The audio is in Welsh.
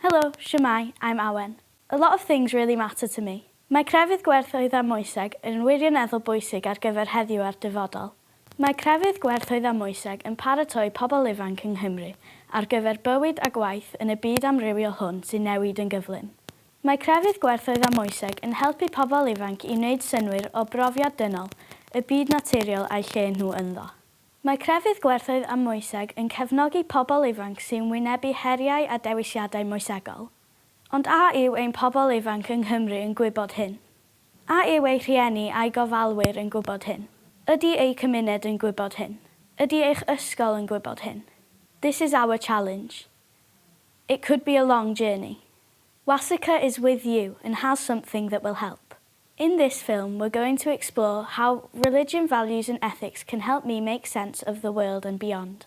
Hello, shwmai, I'm Awen. A lot of things really matter to me. Mae crefydd Gwerthoedd a Moeseg yn wirioneddol bwysig ar gyfer heddiw a'r dyfodol. Mae crefydd Gwerthoedd a Moeseg yn paratoi pobl ifanc yng Nghymru ar gyfer bywyd a gwaith yn y byd amrywiol hwn sy'n newid yn gyflym. Mae crefydd Gwerthoedd a Moeseg yn helpu pobl ifanc i wneud synnwyr o brofiad dynol y byd naturiol a'i lle nhw ynddo. Mae crefydd Gwerthoedd a Moeseg yn cefnogi pobl ifanc sy'n wynebu heriau a dewisiadau moesegol. Ond a yw ein pobl ifanc yng Nghymru yn gwybod hyn? A yw ei rhieni a'i gofalwyr yn gwybod hyn? Ydy ei cymuned yn gwybod hyn? Ydy eich ysgol yn gwybod hyn? This is our challenge. It could be a long journey. WASACRE is with you and has something that will help. In this film, we're going to explore how religion, values and ethics can help me make sense of the world and beyond.